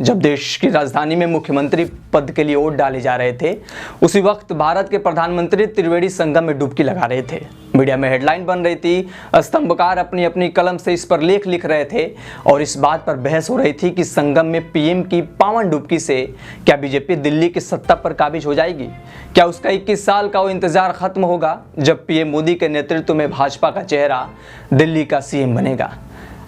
जब देश की राजधानी में मुख्यमंत्री पद के लिए वोट डाले जा रहे थे, उसी वक्त भारत के प्रधानमंत्री त्रिवेणी संगम में डुबकी लगा रहे थे। मीडिया में हेडलाइन बन रही थी, स्तंभकार अपनी अपनी कलम से इस पर लेख लिख रहे थे और इस बात पर बहस हो रही थी कि संगम में पीएम की पावन डुबकी से क्या बीजेपी दिल्ली की सत्ता पर काबिज हो जाएगी? क्या उसका 21 साल का वो इंतजार खत्म होगा जब पीएम मोदी के नेतृत्व में भाजपा का चेहरा दिल्ली का सीएम बनेगा?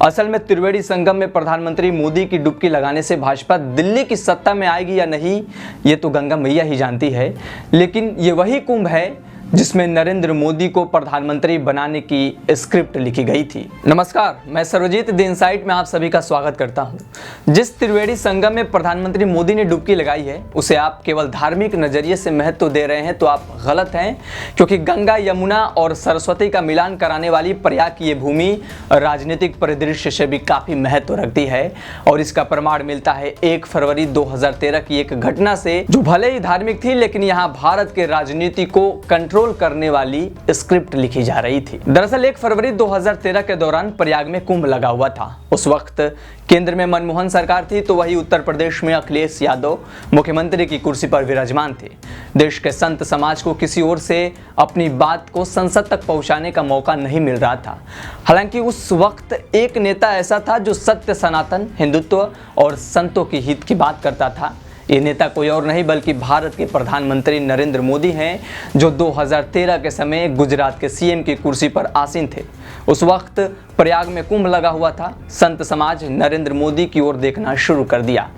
असल में त्रिवेणी संगम में प्रधानमंत्री मोदी की डुबकी लगाने से भाजपा दिल्ली की सत्ता में आएगी या नहीं, ये तो गंगा मैया ही जानती है। लेकिन ये वही कुंभ है जिसमें नरेंद्र मोदी को प्रधानमंत्री बनाने की स्क्रिप्ट लिखी गई थी। नमस्कार, मैं सर्वजीत द इनसाइट में आप सभी का स्वागत करता हूं। जिस त्रिवेणी संगम में प्रधानमंत्री मोदी ने डुबकी लगाई है, उसे आप केवल धार्मिक नजरिए से महत्व दे रहे हैं तो आप गलत हैं, क्योंकि गंगा, यमुना और सरस्वती का मिलान कराने वाली प्रयाग की ये भूमि राजनीतिक परिदृश्य से भी काफी महत्व रखती है। और इसका प्रमाण मिलता है 1 फरवरी 2013 की एक घटना से, जो भले ही धार्मिक थी लेकिन यहाँ भारत के राजनीति को कंट्रोल करने वाली स्क्रिप्ट लिखी जा रही थी। दरअसल 1 फरवरी 2013 के दौरान प्रयाग में कुंभ लगा हुआ था। उस वक्त केंद्र में मनमोहन सरकार थी, तो वही उत्तर प्रदेश में अखिलेश यादव मुख्यमंत्री की कुर्सी पर विराजमान थे। देश के संत समाज को किसी ओर से अपनी बात को संसद तक पहुंचाने का मौका नहीं मिल रहा था। हालांकि उस वक्त एक नेता ऐसा था जो सत्य, सनातन, हिंदुत्व और संतों की हित की बात करता था। ये नेता कोई और नहीं बल्कि भारत के प्रधानमंत्री नरेंद्र मोदी हैं, जो 2013 के समय गुजरात के सीएम की कुर्सी पर आसीन थे। उस वक्त प्रयाग में कुंभ लगा हुआ था। संत समाज नरेंद्र मोदी की ओर देखना शुरू कर दिया।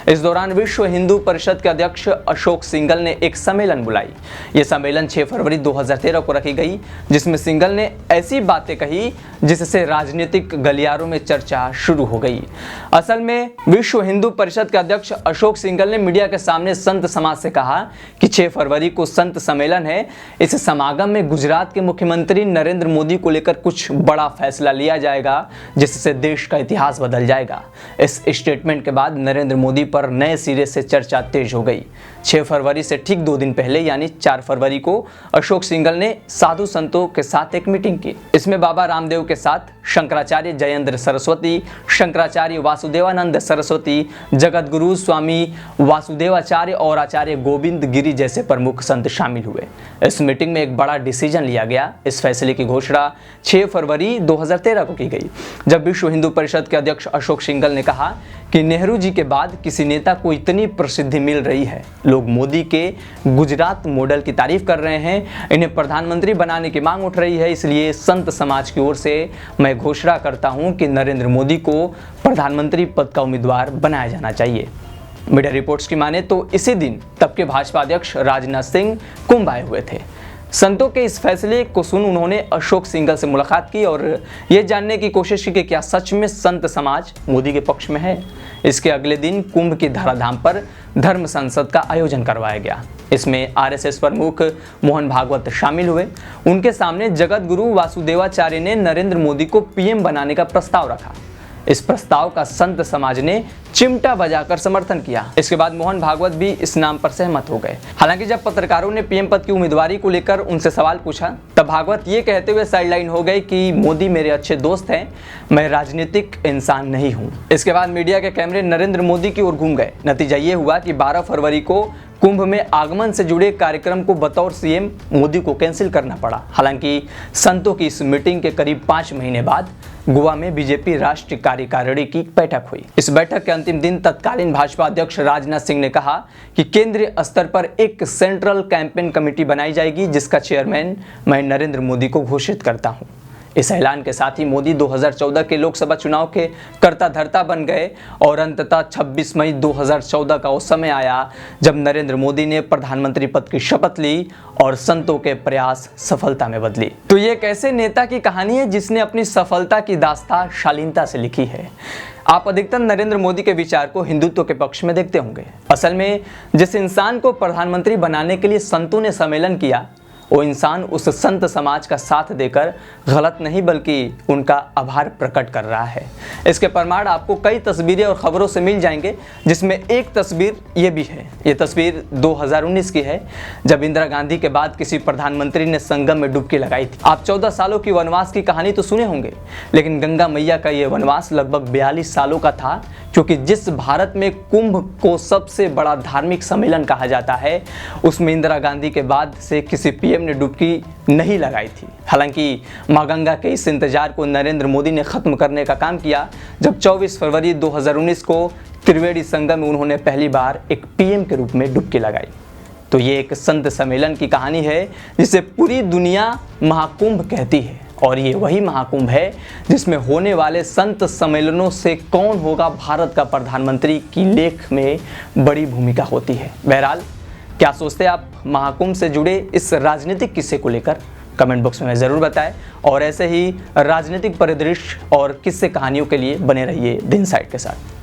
इस दौरान विश्व हिंदू परिषद के अध्यक्ष अशोक सिंघल ने एक सम्मेलन बुलाई। यह सम्मेलन 6 फरवरी 2013 को रखी गई, जिसमें सिंघल ने ऐसी बातें कही जिससे राजनीतिक गलियारों में चर्चा शुरू हो गई। असल में विश्व हिंदू परिषद के अध्यक्ष अशोक सिंघल ने मीडिया के सामने संत समाज से कहा कि 6 फरवरी को संत सम्मेलन है। इस समागम में गुजरात के मुख्यमंत्री नरेंद्र मोदी को लेकर कुछ बड़ा फैसला लिया जाएगा, जिससे देश का इतिहास बदल जाएगा। इस स्टेटमेंट के बाद नरेंद्र मोदी पर नए सिरे से चर्चा तेज हो गई। 6 फरवरी से ठीक 2 दिन पहले यानी 4 फरवरी को अशोक सिंघल ने साधु संतों के साथ एक मीटिंग की। इसमें बाबा रामदेव के साथ शंकराचार्य जयेंद्र सरस्वती, शंकराचार्य वासुदेवानंद सरस्वती, जगत गुरु स्वामी वासुदेवाचार्य और आचार्य गोविंद गिरी जैसे प्रमुख संत शामिल हुए। इस मीटिंग में एक बड़ा डिसीजन लिया गया। इस फैसले की घोषणा 6 फरवरी 2013 को की गई, जब विश्व हिंदू परिषद के अध्यक्ष अशोक सिंघल ने कहा कि नेहरू जी के बाद किसी नेता को इतनी प्रसिद्धि मिल रही है। लोग मोदी के गुजरात मॉडल की तारीफ कर रहे हैं, इन्हें प्रधानमंत्री बनाने की मांग उठ रही है। इसलिए संत समाज की ओर से मैं घोषणा करता हूं कि नरेंद्र मोदी को प्रधानमंत्री पद का उम्मीदवार बनाया जाना चाहिए। मीडिया रिपोर्ट्स की माने तो इसी दिन तब के भाजपा अध्यक्ष राजनाथ सिंह कुंभ आए हुए थे। संतों के इस फैसले को सुन उन्होंने अशोक सिंघल से मुलाकात की और ये जानने की कोशिश की कि क्या सच में संत समाज मोदी के पक्ष में है। इसके अगले दिन कुंभ की धराधाम पर धर्म संसद का आयोजन करवाया गया। इसमें आरएसएस प्रमुख मोहन भागवत शामिल हुए। उनके सामने जगत गुरु वासुदेवाचार्य ने नरेंद्र मोदी को पीएम बनाने का प्रस्ताव रखा। इस प्रस्ताव का संत समाज ने चिमटा बजाकर समर्थन किया। इसके बाद मोहन भागवत भी इस नाम पर सहमत हो गए। हालांकि जब पत्रकारों ने पीएम पद की उम्मीदवारी को लेकर उनसे सवाल पूछा, तब भागवत ये कहते हुए साइडलाइन हो गए कि मोदी मेरे अच्छे दोस्त हैं, मैं राजनीतिक इंसान नहीं हूं। इसके बाद मीडिया के कैमरे नरेंद्र मोदी की ओर घूम गए। नतीजा ये हुआ कि 12 फरवरी को कुंभ में आगमन से जुड़े कार्यक्रम को बतौर सीएम मोदी को कैंसिल करना पड़ा। हालांकि संतों की इस मीटिंग के करीब 5 महीने बाद गोवा में बीजेपी राष्ट्रीय कार्यकारिणी की बैठक हुई। इस बैठक के अंतिम दिन तत्कालीन भाजपा अध्यक्ष राजनाथ सिंह ने कहा कि केंद्रीय स्तर पर एक सेंट्रल कैंपेन कमेटी बनाई जाएगी, जिसका चेयरमैन मैं नरेंद्र मोदी को घोषित करता हूं। इस ऐलान के साथ ही मोदी 2014 के लोकसभा चुनाव के कर्ता धर्ता बन गए और अंततः 26 मई 2014 का वो समय आया जब नरेंद्र मोदी ने प्रधानमंत्री पद की शपथ ली और संतों के प्रयास सफलता में बदली। तो ये एक ऐसे नेता की कहानी है जिसने अपनी सफलता की दास्तां शालीनता से लिखी है। आप अधिकतर नरेंद्र मोदी के विचार को हिंदुत्व के पक्ष में देखते होंगे। असल में जिस इंसान को प्रधानमंत्री बनाने के लिए संतों ने सम्मेलन किया, वो इंसान उस संत समाज का साथ देकर गलत नहीं बल्कि उनका आभार प्रकट कर रहा है। इसके प्रमाण आपको कई तस्वीरें और खबरों से मिल जाएंगे, जिसमें एक तस्वीर ये भी है। ये तस्वीर 2019 की है, जब इंदिरा गांधी के बाद किसी प्रधानमंत्री ने संगम में डुबकी लगाई थी। आप 14 सालों की वनवास की कहानी तो सुने होंगे, लेकिन गंगा मैया का ये वनवास लगभग 42 सालों का था, क्योंकि जिस भारत में कुंभ को सबसे बड़ा धार्मिक सम्मेलन कहा जाता है, उसमें इंदिरा गांधी के बाद से किसी पीएम ने डुबकी नहीं लगाई थी। हालांकि मां गंगा के इस इंतजार को नरेंद्र मोदी ने खत्म करने का काम किया जब 24 फरवरी 2019 को त्रिवेणी संगम में उन्होंने पहली बार एक पीएम के रूप में डुबकी लगाई। तो ये एक संत सम्मेलन की कहानी है जिसे पूरी दुनिया महाकुंभ कहती है, और ये वही महाकुंभ है जिसमें होने वाले संत सम्मेलनों से कौन होगा भारत का प्रधानमंत्री की लेख में बड़ी भूमिका होती है। बहरहाल, क्या सोचते हैं आप महाकुंभ से जुड़े इस राजनीतिक किस्से को लेकर? कमेंट बॉक्स में ज़रूर बताएं, और ऐसे ही राजनीतिक परिदृश्य और किस्से कहानियों के लिए बने रहिए द इनसाइड के साथ।